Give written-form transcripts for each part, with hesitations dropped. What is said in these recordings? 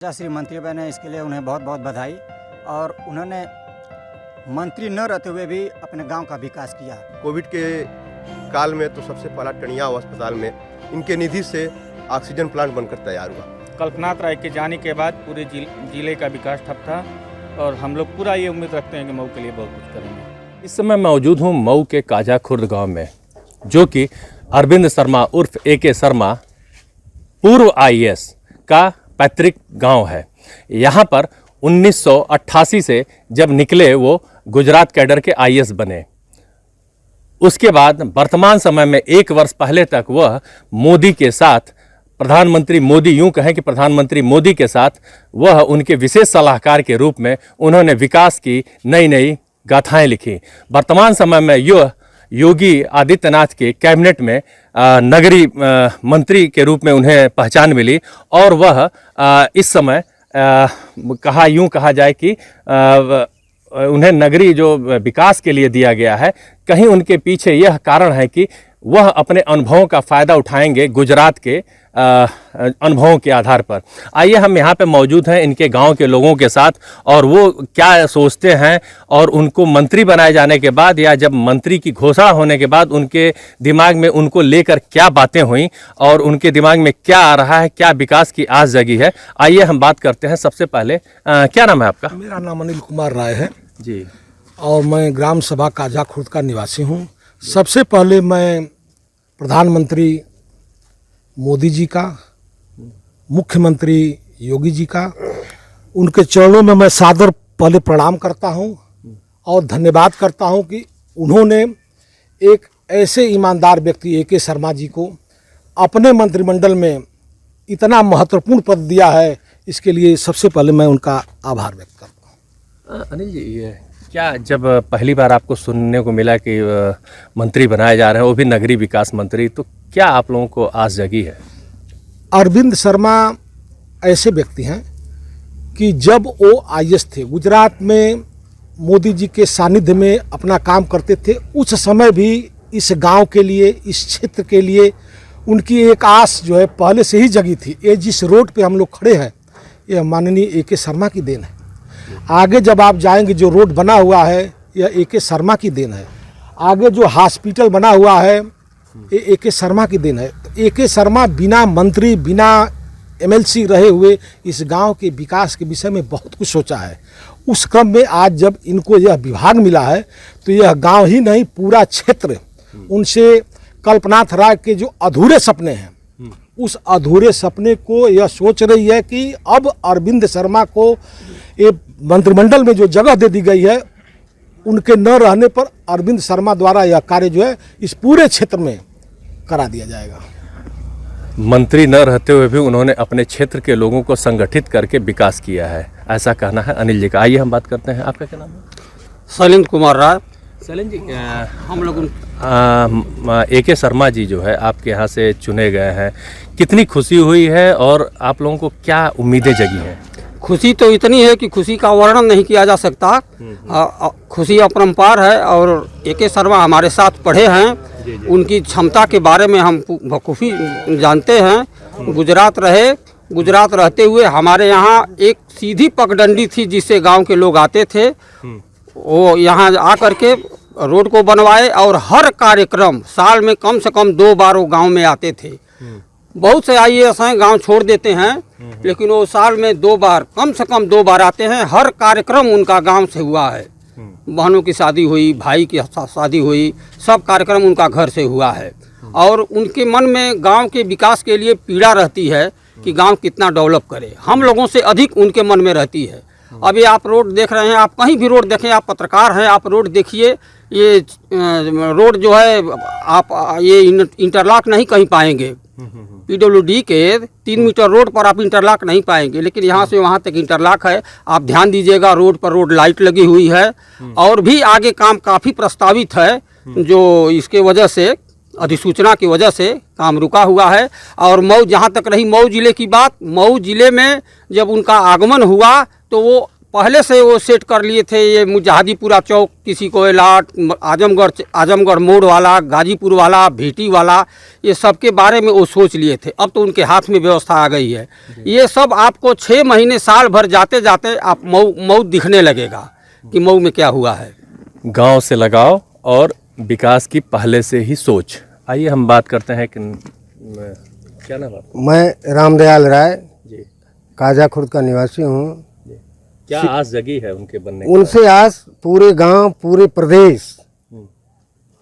श्री मंत्री बने इसके लिए उन्हें बहुत बहुत बधाई। और उन्होंने मंत्री न रहते हुए भी अपने गांव का विकास किया। कोविड के काल में तो सबसे पहला टनिया अस्पताल में इनके निधि से ऑक्सीजन प्लांट बनकर तैयार हुआ। कल्पनाथ राय के जाने के बाद पूरे जिले का विकास ठप था और हम लोग पूरा ये उम्मीद रखते हैं कि मऊ के लिए बहुत कुछ करेंगे। इस समय मौजूद हूँ मऊ के काजा खुर्द गांव में, जो कि अरविंद शर्मा उर्फ AK शर्मा पूर्व IAS का पैतृक गांव है। यहाँ पर 1988 से जब निकले वो गुजरात कैडर के IAS बने। उसके बाद वर्तमान समय में 1 वर्ष पहले तक वह मोदी के साथ, प्रधानमंत्री मोदी, यूं कहें कि प्रधानमंत्री मोदी के साथ वह उनके विशेष सलाहकार के रूप में उन्होंने विकास की नई नई गाथाएं लिखी। वर्तमान समय में यह योगी आदित्यनाथ के कैबिनेट में नगरीय मंत्री के रूप में उन्हें पहचान मिली और वह इस समय यूं कहा जाए कि उन्हें नगरीय जो विकास के लिए दिया गया है, कहीं उनके पीछे यह कारण है कि वह अपने अनुभवों का फ़ायदा उठाएंगे गुजरात के अनुभवों के आधार पर। आइए हम यहाँ पे मौजूद हैं इनके गांव के लोगों के साथ, और वो क्या सोचते हैं और उनको मंत्री बनाए जाने के बाद या जब मंत्री की घोषणा होने के बाद उनके दिमाग में उनको लेकर क्या बातें हुई और उनके दिमाग में क्या आ रहा है, क्या विकास की आस जगी है। आइए हम बात करते हैं। सबसे पहले क्या नाम है आपका? मेरा नाम अनिल कुमार राय है जी, और मैं ग्राम सभा काजा खुर्द का निवासी हूँ। सबसे पहले मैं प्रधानमंत्री मोदी जी का, मुख्यमंत्री योगी जी का, उनके चरणों में मैं सादर पहले प्रणाम करता हूं और धन्यवाद करता हूं कि उन्होंने एक ऐसे ईमानदार व्यक्ति AK शर्मा जी को अपने मंत्रिमंडल में इतना महत्वपूर्ण पद दिया है। इसके लिए सबसे पहले मैं उनका आभार व्यक्त करता हूं। अनिल जी, ये क्या जब पहली बार आपको सुनने को मिला कि मंत्री बनाए जा रहे हैं, वो भी नगरीय विकास मंत्री, तो क्या आप लोगों को आस जगी है? अरविंद शर्मा ऐसे व्यक्ति हैं कि जब वो IAS थे, गुजरात में मोदी जी के सानिध्य में अपना काम करते थे, उस समय भी इस गांव के लिए, इस क्षेत्र के लिए उनकी एक आस जो है पहले से ही जगी थी। ये जिस रोड पे हम लोग खड़े हैं, यह माननीय AK शर्मा की देन है। आगे जब आप जाएंगे, जो रोड बना हुआ है यह AK शर्मा की देन है। आगे जो हॉस्पिटल बना हुआ है ये AK शर्मा की देन है। तो AK शर्मा बिना मंत्री, बिना MLC रहे हुए इस गांव के विकास के विषय में बहुत कुछ सोचा है। उस क्रम में आज जब इनको यह विभाग मिला है तो यह गांव ही नहीं, पूरा क्षेत्र उनसे कल्पनाथ राय के जो अधूरे सपने हैं, उस अधूरे सपने को यह सोच रही है कि अब अरविंद शर्मा को ये मंत्रिमंडल में जो जगह दे दी गई है, उनके न रहने पर अरविंद शर्मा द्वारा यह कार्य जो है इस पूरे क्षेत्र में करा दिया जाएगा। मंत्री न रहते हुए भी उन्होंने अपने क्षेत्र के लोगों को संगठित करके विकास किया है, ऐसा कहना है अनिल जी का। आइए हम बात करते हैं। आपका क्या नाम है? शैलेंद्र कुमार राय। शैलेंद्र जी, हम लोग AK शर्मा जी जो है आपके यहाँ से चुने गए हैं, कितनी खुशी हुई है और आप लोगों को क्या उम्मीदें जगी हैं? खुशी तो इतनी है कि खुशी का वर्णन नहीं किया जा सकता। खुशी अपरंपार है। और AK शर्मा हमारे साथ पढ़े हैं, उनकी क्षमता के बारे में हम बखूबी जानते हैं। गुजरात रहे, गुजरात रहते हुए हमारे यहाँ एक सीधी पगडंडी थी जिससे गांव के लोग आते थे। वो यहाँ आकर के रोड को बनवाए और हर कार्यक्रम साल में कम से कम 2 बार वो गांव में आते थे। बहुत से IAS हैं गांव छोड़ देते हैं, लेकिन वो साल में 2 बार, कम से कम 2 बार आते हैं। हर कार्यक्रम उनका गांव से हुआ है। बहनों की शादी हुई, भाई की शादी हुई, सब कार्यक्रम उनका घर से हुआ है। और उनके मन में गांव के विकास के लिए पीड़ा रहती है कि गांव कितना डेवलप करे। हम लोगों से अधिक उनके मन में रहती है। अभी आप रोड देख रहे हैं, आप कहीं भी रोड देखें, आप पत्रकार हैं, आप रोड देखिए, ये रोड जो है आप ये इंटरलॉक नहीं कहीं पाएंगे। PWD के 3 मीटर रोड पर आप इंटरलॉक नहीं पाएंगे, लेकिन यहाँ से वहाँ तक इंटरलॉक है। आप ध्यान दीजिएगा, रोड पर रोड लाइट लगी हुई है और भी आगे काम काफ़ी प्रस्तावित है, जो इसके वजह से, अधिसूचना की वजह से काम रुका हुआ है। और मऊ, जहाँ तक रही मऊ जिले की बात, मऊ जिले में जब उनका आगमन हुआ तो वो पहले से वो सेट कर लिए थे। ये मुजाहिदीपुरा चौक, किसी को लाट, आजमगढ़ मोड़ वाला, गाजीपुर वाला, भीटी वाला, ये सब के बारे में वो सोच लिए थे। अब तो उनके हाथ में व्यवस्था आ गई है। ये सब आपको 6 महीने साल भर जाते जाते आप मऊ दिखने लगेगा कि मऊ में क्या हुआ है। गांव से लगाव और विकास की पहले से ही सोच। आइए हम बात करते हैं कि क्या नाम है? मैं रामदयाल राय जी। काजा खुर्द का निवासी हूँ। क्या आस जगी है उनके बनने की? उनसे आस पूरे गांव, पूरे प्रदेश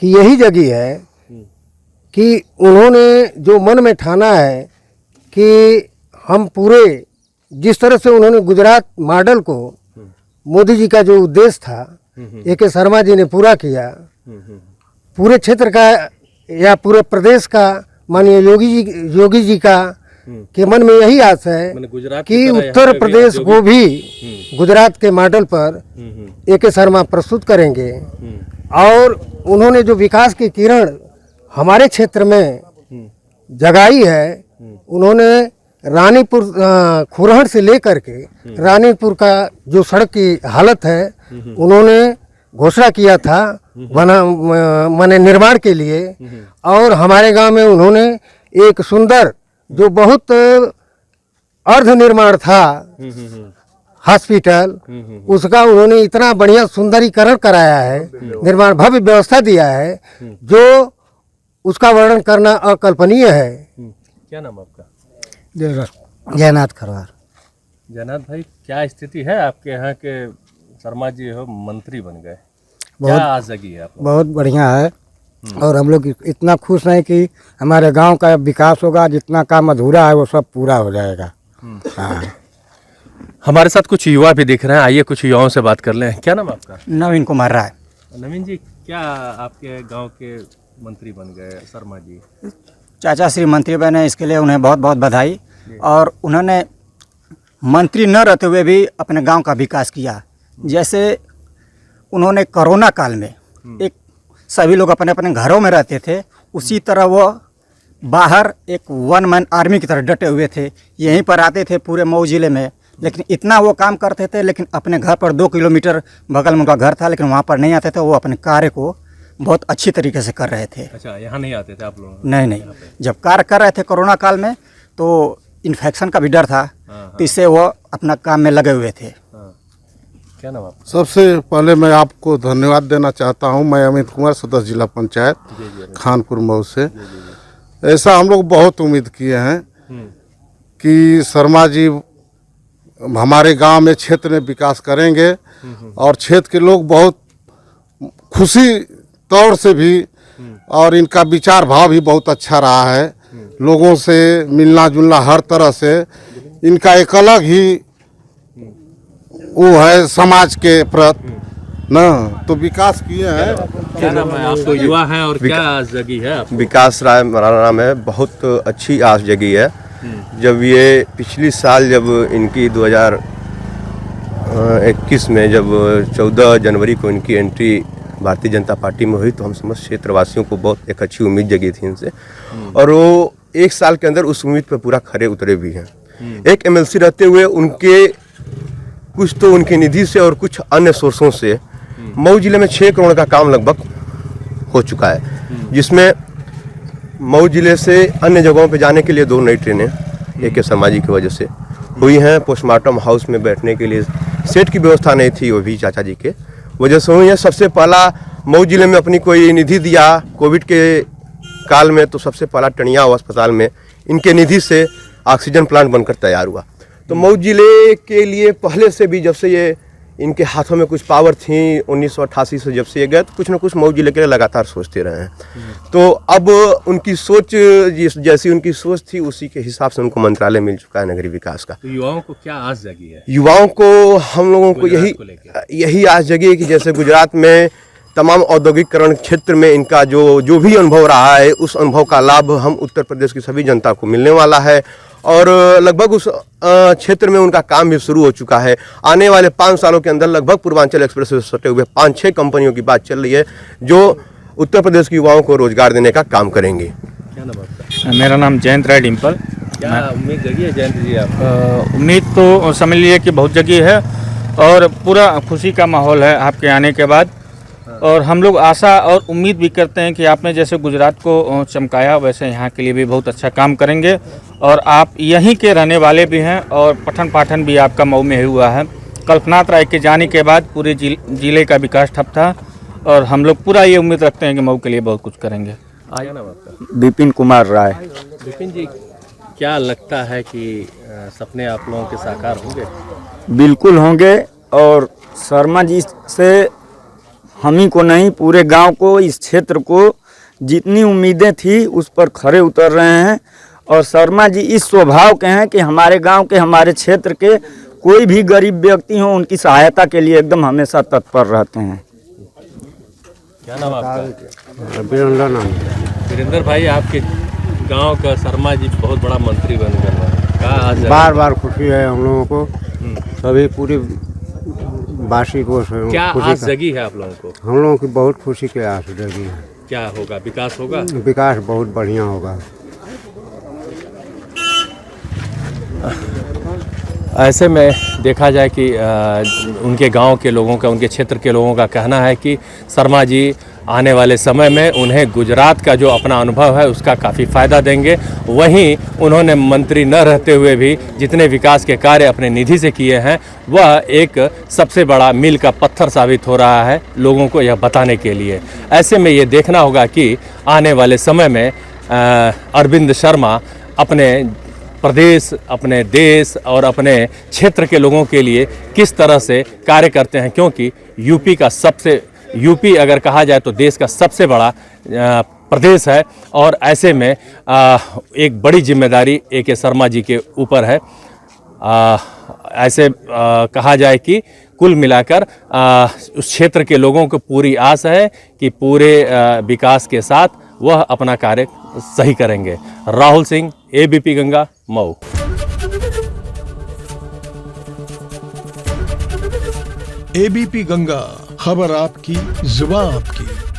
की यही जगी है कि उन्होंने जो मन में ठाना है कि हम पूरे, जिस तरह से उन्होंने गुजरात मॉडल को, मोदी जी का जो उद्देश्य था, AK शर्मा जी ने पूरा किया। पूरे क्षेत्र का या पूरे प्रदेश का माननीय योगी जी का के मन में यही आस है गुजरात कि उत्तर प्रदेश को भी गुजरात के मॉडल पर AK शर्मा प्रस्तुत करेंगे। और उन्होंने जो विकास की किरण हमारे क्षेत्र में जगाई है, उन्होंने रानीपुर खुरहट से लेकर के रानीपुर का जो सड़क की हालत है, उन्होंने घोषणा किया था माने निर्माण के लिए। और हमारे गांव में उन्होंने एक सुंदर, जो बहुत अर्ध निर्माण था हॉस्पिटल, उसका उन्होंने इतना बढ़िया सुंदरीकरण कराया है, निर्माण भव्य व्यवस्था दिया है, जो उसका वर्णन करना अकल्पनीय है। क्या नाम आपका? जयनाथ खरवार। जयनाथ भाई, क्या स्थिति है आपके यहाँ के? शर्मा जी हो मंत्री बन गए, क्या आस जगी है आपको? बहुत बढ़िया है और हम लोग इतना खुश हैं कि हमारे गांव का विकास होगा। जितना काम अधूरा है वो सब पूरा हो जाएगा। हाँ। हमारे साथ कुछ युवा भी दिख रहे हैं, आइए कुछ युवाओं से बात कर लें। क्या नाम आपका? नवीन कुमार राय। नवीन जी, क्या आपके गांव के मंत्री बन गए शर्मा जी? चाचा श्री मंत्री बने, इसके लिए उन्हें बहुत बहुत बधाई। और उन्होंने मंत्री न रहते हुए भी अपने गांव का विकास किया। जैसे उन्होंने कोरोना काल में एक सभी लोग अपने अपने घरों में रहते थे, उसी तरह वो बाहर एक 1 मैन आर्मी की तरह डटे हुए थे। यहीं पर आते थे पूरे मऊ ज़िले में, लेकिन इतना वो काम करते थे। लेकिन अपने घर पर 2 किलोमीटर बगल में उनका घर था, लेकिन वहाँ पर नहीं आते थे। वो अपने कार्य को बहुत अच्छी तरीके से कर रहे थे। अच्छा, यहाँ नहीं आते थे आप लोग? नहीं, जब कार्य कर रहे थे कोरोना काल में, तो इन्फेक्शन का भी डर था, तो इससे वो अपना काम में लगे हुए थे। क्या नाम आपका? सबसे पहले मैं आपको धन्यवाद देना चाहता हूं। मैं अमित कुमार, सदस्य जिला पंचायत खानपुर मऊ से। ऐसा हम लोग बहुत उम्मीद किए हैं कि शर्मा जी हमारे गांव में, क्षेत्र में विकास करेंगे और क्षेत्र के लोग बहुत खुशी तौर से भी, और इनका विचार भाव भी बहुत अच्छा रहा है। लोगों से मिलना जुलना हर तरह से इनका एक अलग ही वो है समाज के प्रति ना, तो विकास किए हैं। क्या नाम है? आप तो युवा हैं और क्या आस जगी है आपको? विकास राय हमारा नाम है। बहुत अच्छी आस जगी है। जब ये पिछली साल, जब इनकी 2021 में जब 14 जनवरी को इनकी एंट्री भारतीय जनता पार्टी में हुई, तो हम समस्त क्षेत्रवासियों को बहुत एक अच्छी उम्मीद जगी थी इनसे। और वो 1 साल के अंदर उस उम्मीद पर पूरा खरे उतरे भी हैं। एक MLC रहते हुए उनके कुछ तो उनकी निधि से और कुछ अन्य सोर्सों से मऊ जिले में 6 करोड़ का काम लगभग हो चुका है, जिसमें मऊ जिले से अन्य जगहों पे जाने के लिए 2 नई ट्रेनें AK शर्मा जी की वजह से हुई हैं। पोस्टमार्टम हाउस में बैठने के लिए सेट की व्यवस्था नहीं थी, वो भी चाचा जी के वजह से हुई है। सबसे पहला मऊ जिले में अपनी कोई निधि दिया कोविड के काल में, तो सबसे पहला टनिया अस्पताल में इनके निधि से ऑक्सीजन प्लांट बनकर तैयार हुआ। तो मऊ जिले के लिए पहले से भी, जब से ये इनके हाथों में कुछ पावर थी 1988 से जब से ये गए, तो कुछ ना कुछ मऊ जिले के लिए लगातार सोचते रहे हैं। तो अब उनकी सोच, जैसी उनकी सोच थी उसी के हिसाब से उनको मंत्रालय मिल चुका है नगरीय विकास का। तो युवाओं को क्या आस जगी है? युवाओं को, हम लोगों को यही आस जगी है कि जैसे गुजरात में तमाम औद्योगिकरण क्षेत्र में इनका जो भी अनुभव रहा है, उस अनुभव का लाभ हम उत्तर प्रदेश की सभी जनता को मिलने वाला है। और लगभग उस क्षेत्र में उनका काम भी शुरू हो चुका है। आने वाले 5 सालों के अंदर लगभग पूर्वांचल एक्सप्रेस से सटे हुए 5-6 कंपनियों की बात चल रही है, जो उत्तर प्रदेश के युवाओं को रोजगार देने का काम करेंगे। क्या नाम आपका? मेरा नाम जयंत राय डिम्पल। क्या उम्मीद जगी है जयंत जी आप? उम्मीद तो समझ लीजिए कि बहुत जगी है। और पूरा खुशी का माहौल है आपके आने के बाद। और हम लोग आशा और उम्मीद भी करते हैं कि आपने जैसे गुजरात को चमकाया वैसे यहाँ के लिए भी बहुत अच्छा काम करेंगे। और आप यहीं के रहने वाले भी हैं और पठन पाठन भी आपका मऊ में ही हुआ है। कल्पनाथ राय के जाने के बाद पूरे जिले का विकास ठप था और हम लोग पूरा ये उम्मीद रखते हैं कि मऊ के लिए बहुत कुछ करेंगे। क्या नाम आपका? विपिन कुमार राय। विपिन जी, क्या लगता है कि सपने आप लोगों के साकार होंगे? बिल्कुल होंगे और शर्मा जी से हम ही को नहीं पूरे गांव को, इस क्षेत्र को जितनी उम्मीदें थी उस पर खरे उतर रहे हैं। और शर्मा जी इस स्वभाव के हैं कि हमारे गांव के, हमारे क्षेत्र के कोई भी गरीब व्यक्ति हो उनकी सहायता के लिए एकदम हमेशा तत्पर रहते हैं। क्या नाम आपका? वीरेंद्र नाम। वीरेंद्र भाई, आपके गांव का शर्मा जी बहुत बड़ा मंत्री बन गए, क्या आज बार बार खुशी है हम लोगों को, सभी पूरी वासी को क्या खुशी आस का- जगी है आप लोगों को? हम लोगों की बहुत खुशी के आस जगी है। क्या होगा? विकास होगा? विकास बहुत बढ़िया होगा। ऐसे में देखा जाए कि उनके गांव के लोगों का, उनके क्षेत्र के लोगों का कहना है कि शर्मा जी आने वाले समय में उन्हें गुजरात का जो अपना अनुभव है उसका काफ़ी फ़ायदा देंगे। वहीं उन्होंने मंत्री न रहते हुए भी जितने विकास के कार्य अपने निधि से किए हैं वह एक सबसे बड़ा मील का पत्थर साबित हो रहा है लोगों को यह बताने के लिए। ऐसे में ये देखना होगा कि आने वाले समय में अरविंद शर्मा अपने प्रदेश, अपने देश और अपने क्षेत्र के लोगों के लिए किस तरह से कार्य करते हैं, क्योंकि यूपी अगर कहा जाए तो देश का सबसे बड़ा प्रदेश है। और ऐसे में एक बड़ी जिम्मेदारी ए.के. शर्मा जी के ऊपर है। ऐसे कहा जाए कि कुल मिलाकर उस क्षेत्र के लोगों को पूरी आस है कि पूरे विकास के साथ वह अपना कार्य सही करेंगे। राहुल सिंह, ABP गंगा, मऊ। ABP गंगा, खबर आपकी, जुबान आपकी।